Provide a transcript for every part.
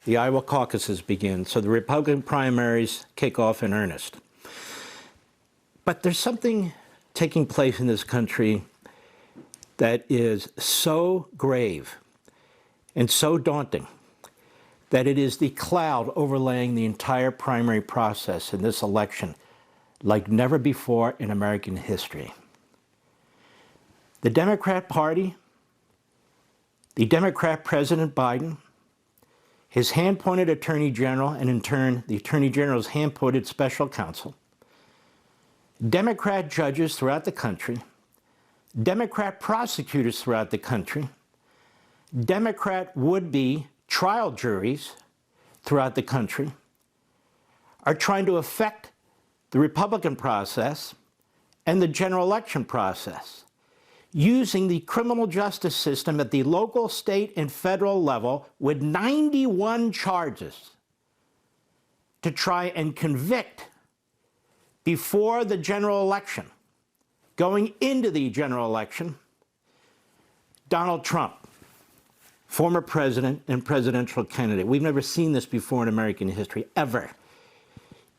The Iowa caucuses begin, so the Republican primaries kick off in earnest. But there's something taking place in this country that is so grave and so daunting that it is the cloud overlaying the entire primary process in this election like never before in American history. The Democrat Party, the Democrat President Biden, his hand-appointed Attorney General, and in turn, the Attorney General's hand-appointed special counsel, Democrat judges throughout the country, Democrat prosecutors throughout the country, Democrat would-be trial juries throughout the country are trying to affect the Republican process and the general election process, using the criminal justice system at the local, state, and federal level with 91 charges to try and convict before the general election, going into the general election, Donald Trump, former president and presidential candidate. We've never seen this before in American history, ever,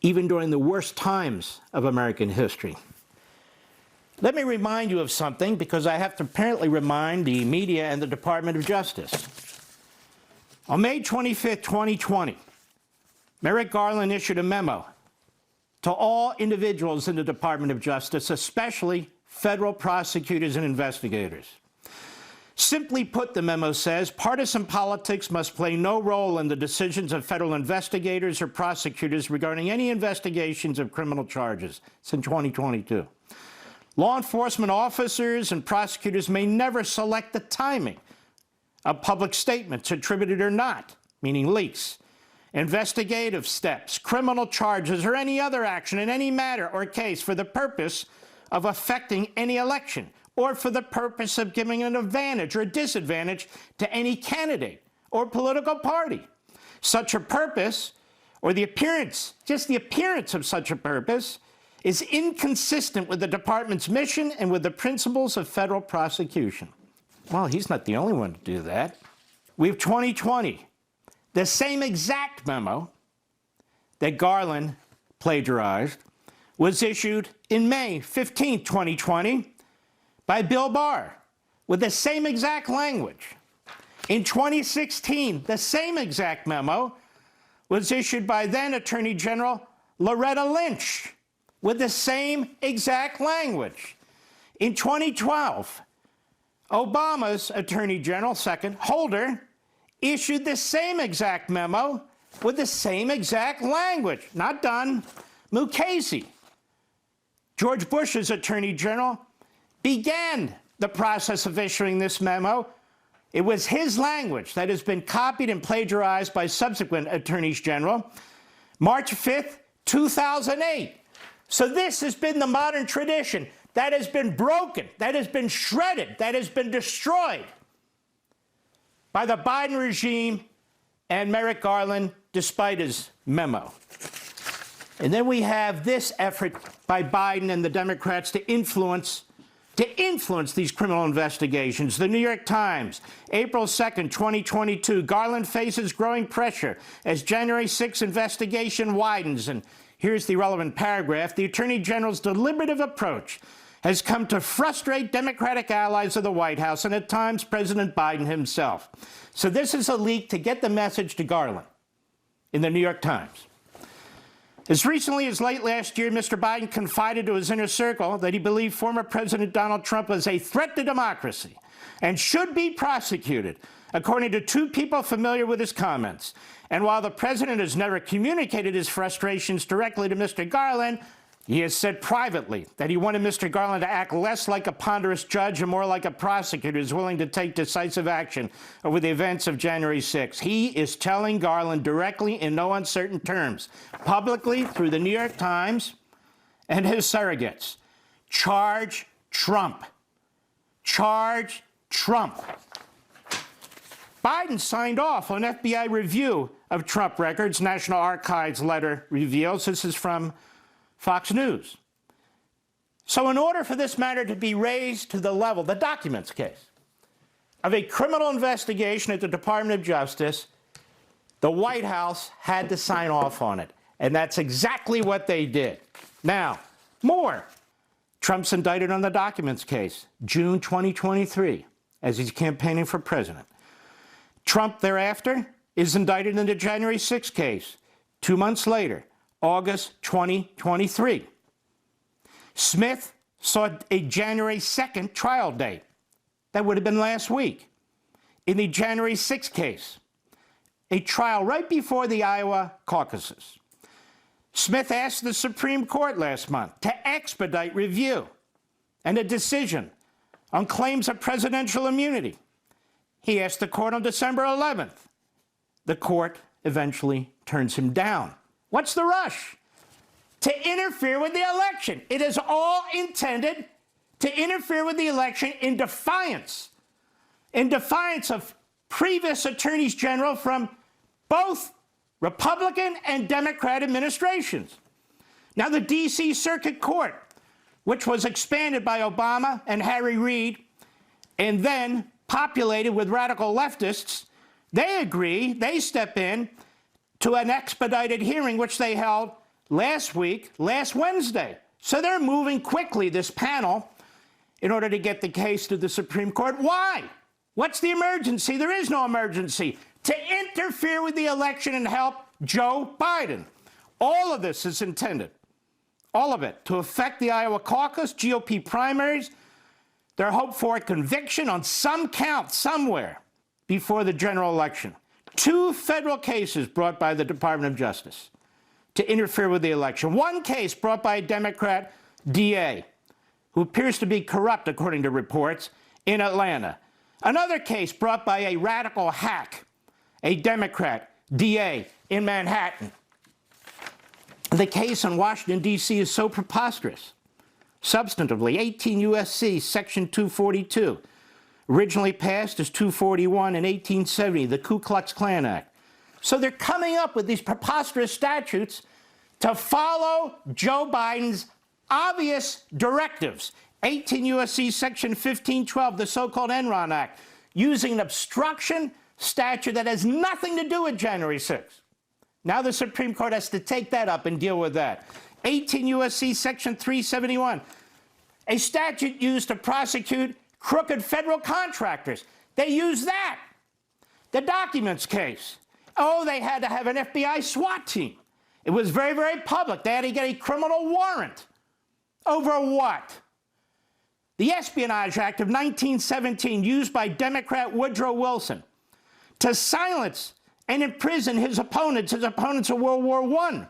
even during the worst times of American history. Let me remind you of something, because I have to apparently remind the media and the Department of Justice. On May 25th, 2020, Merrick Garland issued a memo to all individuals in the Department of Justice, especially federal prosecutors and investigators. Simply put, the memo says, partisan politics must play no role in the decisions of federal investigators or prosecutors regarding any investigations of criminal charges. It's in 2022. Law enforcement officers and prosecutors may never select the timing of public statements, attributed or not, meaning leaks, investigative steps, criminal charges, or any other action in any matter or case for the purpose of affecting any election, or for the purpose of giving an advantage or a disadvantage to any candidate or political party. Such a purpose, or the appearance, just the appearance of such a purpose, is inconsistent with the department's mission and with the principles of federal prosecution. Well, he's not the only one to do that. We have 2020. The same exact memo that Garland plagiarized was issued in May 15, 2020, by Bill Barr, with the same exact language. In 2016, the same exact memo was issued by then Attorney General Loretta Lynch, with the same exact language. In 2012, Obama's Attorney General, second, Holder, issued the same exact memo with the same exact language. Not done. Mukasey, George Bush's Attorney General, began the process of issuing this memo. It was his language that has been copied and plagiarized by subsequent attorneys general. March 5th, 2008. So this has been the modern tradition that has been broken, that has been shredded, that has been destroyed by the Biden regime and Merrick Garland, despite his memo. And then we have this effort by Biden and the Democrats to influence these criminal investigations. The New York Times, April 2nd, 2022, Garland faces growing pressure as January 6th investigation widens. And here's the relevant paragraph. The Attorney General's deliberative approach has come to frustrate Democratic allies of the White House and at times President Biden himself. So this is a leak to get the message to Garland in the New York Times. As recently as late last year, Mr. Biden confided to his inner circle that he believed former President Donald Trump was a threat to democracy and should be prosecuted, according to two people familiar with his comments. And while the president has never communicated his frustrations directly to Mr. Garland, he has said privately that he wanted Mr. Garland to act less like a ponderous judge and more like a prosecutor who's willing to take decisive action over the events of January 6th. He is telling Garland directly in no uncertain terms, publicly through the New York Times and his surrogates, charge Trump. Charge Trump. Biden signed off on FBI review of Trump records, National Archives letter reveals. This is from Fox News. So in order for this matter to be raised to the level, the documents case, of a criminal investigation at the Department of Justice, the White House had to sign off on it. And that's exactly what they did. Now, more. Trump's indicted on the documents case, June 2023, as he's campaigning for president. Trump thereafter is indicted in the January 6th case, 2 months later, August 2023. Smith sought a January 2nd trial date. That would have been last week. In the January 6th case, a trial right before the Iowa caucuses. Smith asked the Supreme Court last month to expedite review and a decision on claims of presidential immunity. He asked the court on December 11th. The court eventually turns him down. What's the rush? To interfere with the election. It is all intended to interfere with the election in defiance of previous attorneys general from both Republican and Democrat administrations. Now, the D.C. Circuit Court, which was expanded by Obama and Harry Reid, and then populated with radical leftists, they agree, they step in to an expedited hearing, which they held last Wednesday. So they're moving quickly, this panel, in order to get the case to the Supreme Court. Why? What's the emergency? There is no emergency. To interfere with the election and help Joe Biden. All of this is intended, all of it, to affect the Iowa caucus, GOP primaries, their hope for a conviction on some count somewhere before the general election. 2 federal cases brought by the Department of Justice to interfere with the election. 1 case brought by a Democrat DA who appears to be corrupt, according to reports, in Atlanta. Another case brought by a radical hack, a Democrat DA in Manhattan. The case in Washington, D.C. is so preposterous. Substantively, 18 U.S.C. Section 242, originally passed as 241 in 1870, the Ku Klux Klan Act. So they're coming up with these preposterous statutes to follow Joe Biden's obvious directives. 18 U.S.C. Section 1512, the so-called Enron Act, using an obstruction statute that has nothing to do with January 6th. Now the Supreme Court has to take that up and deal with that. 18 U.S.C. Section 371, a statute used to prosecute crooked federal contractors. They use that. The documents case. Oh, they had to have an FBI SWAT team. It was very, very public. They had to get a criminal warrant. Over what? The Espionage Act of 1917, used by Democrat Woodrow Wilson to silence and imprison his opponents of World War I.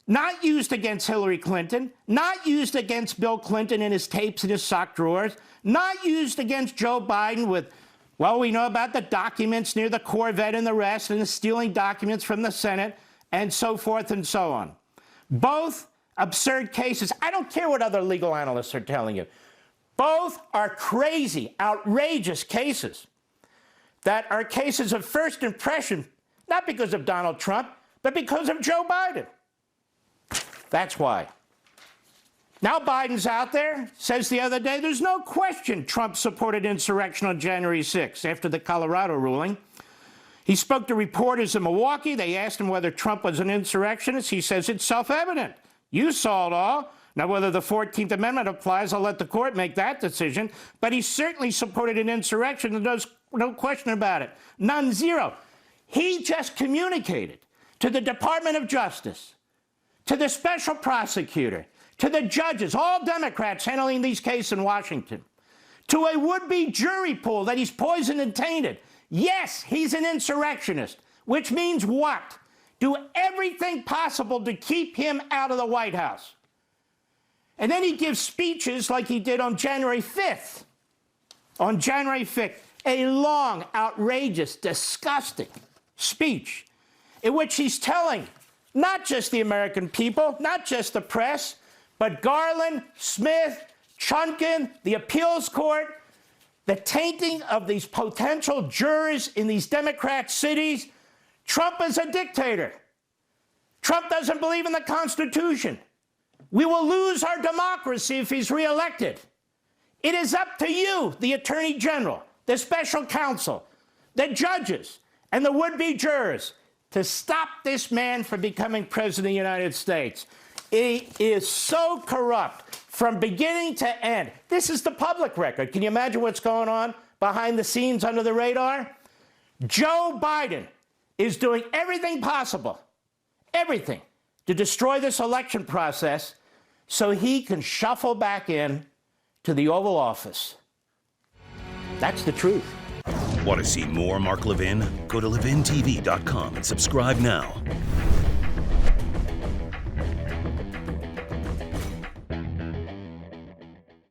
Not used against Hillary Clinton, not used against Bill Clinton and his tapes in his sock drawers, not used against Joe Biden with, well, we know about the documents near the Corvette and the rest, and the stealing documents from the Senate, and so forth and so on. Both absurd cases. I don't care what other legal analysts are telling you. Both are crazy, outrageous cases that are cases of first impression, not because of Donald Trump, but because of Joe Biden. That's why. Now Biden's out there, says the other day, there's no question Trump supported insurrection on January 6th after the Colorado ruling. He spoke to reporters in Milwaukee. They asked him whether Trump was an insurrectionist. He says it's self-evident. You saw it all. Now, whether the 14th Amendment applies, I'll let the court make that decision. But he certainly supported an insurrection, and there's no question about it. None, zero. He just communicated to the Department of Justice, to the special prosecutor, to the judges, all Democrats handling these cases in Washington, to a would-be jury pool that he's poisoned and tainted. Yes, he's an insurrectionist, which means what? Do everything possible to keep him out of the White House. And then he gives speeches like he did on January 5th. On January 5th, a long, outrageous, disgusting speech in which he's telling not just the American people, not just the press, but Garland, Smith, Chunkin, the appeals court, the tainting of these potential jurors in these Democrat cities. Trump is a dictator. Trump doesn't believe in the Constitution. We will lose our democracy if he's reelected. It is up to you, the Attorney General, the special counsel, the judges, and the would-be jurors to stop this man from becoming president of the United States. It is so corrupt from beginning to end. This is the public record. Can you imagine what's going on behind the scenes under the radar? Joe Biden is doing everything possible, everything, to destroy this election process so he can shuffle back in to the Oval Office. That's the truth. Want to see more Mark Levin? Go to levintv.com and subscribe now.